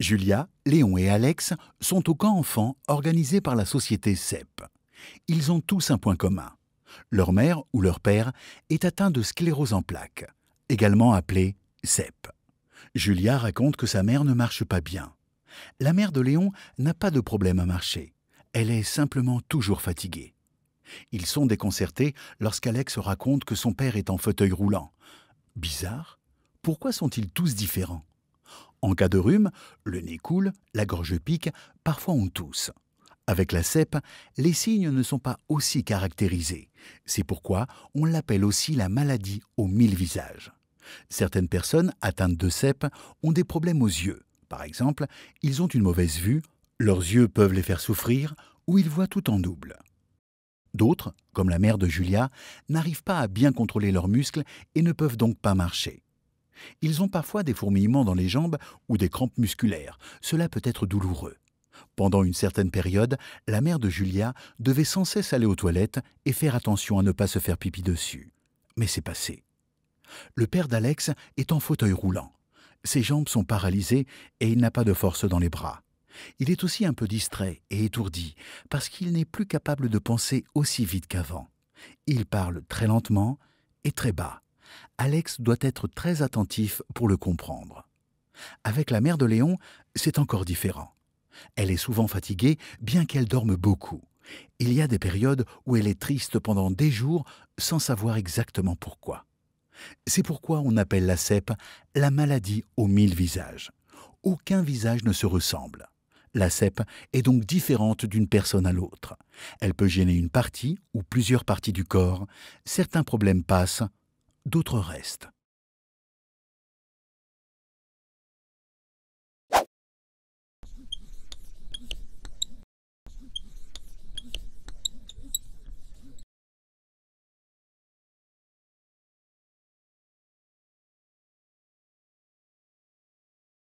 Julia, Léon et Alex sont au camp enfants organisé par la société CEP. Ils ont tous un point commun. Leur mère ou leur père est atteint de sclérose en plaques, également appelée CEP. Julia raconte que sa mère ne marche pas bien. La mère de Léon n'a pas de problème à marcher. Elle est simplement toujours fatiguée. Ils sont déconcertés lorsqu'Alex raconte que son père est en fauteuil roulant. Bizarre, pourquoi sont-ils tous différents? En cas de rhume, le nez coule, la gorge pique, parfois on tousse. Avec la CEP, les signes ne sont pas aussi caractérisés. C'est pourquoi on l'appelle aussi la maladie aux 1000 visages. Certaines personnes atteintes de CEP ont des problèmes aux yeux. Par exemple, ils ont une mauvaise vue, leurs yeux peuvent les faire souffrir ou ils voient tout en double. D'autres, comme la mère de Julia, n'arrivent pas à bien contrôler leurs muscles et ne peuvent donc pas marcher. Ils ont parfois des fourmillements dans les jambes ou des crampes musculaires. Cela peut être douloureux. Pendant une certaine période, la mère de Julia devait sans cesse aller aux toilettes et faire attention à ne pas se faire pipi dessus. Mais c'est passé. Le père d'Alex est en fauteuil roulant. Ses jambes sont paralysées et il n'a pas de force dans les bras. Il est aussi un peu distrait et étourdi parce qu'il n'est plus capable de penser aussi vite qu'avant. Il parle très lentement et très bas. Alex doit être très attentif pour le comprendre. Avec la mère de Léon, c'est encore différent. Elle est souvent fatiguée, bien qu'elle dorme beaucoup. Il y a des périodes où elle est triste pendant des jours sans savoir exactement pourquoi. C'est pourquoi on appelle la CEP la maladie aux 1000 visages. Aucun visage ne se ressemble. La CEP est donc différente d'une personne à l'autre. Elle peut gêner une partie ou plusieurs parties du corps. Certains problèmes passent, d'autres restent.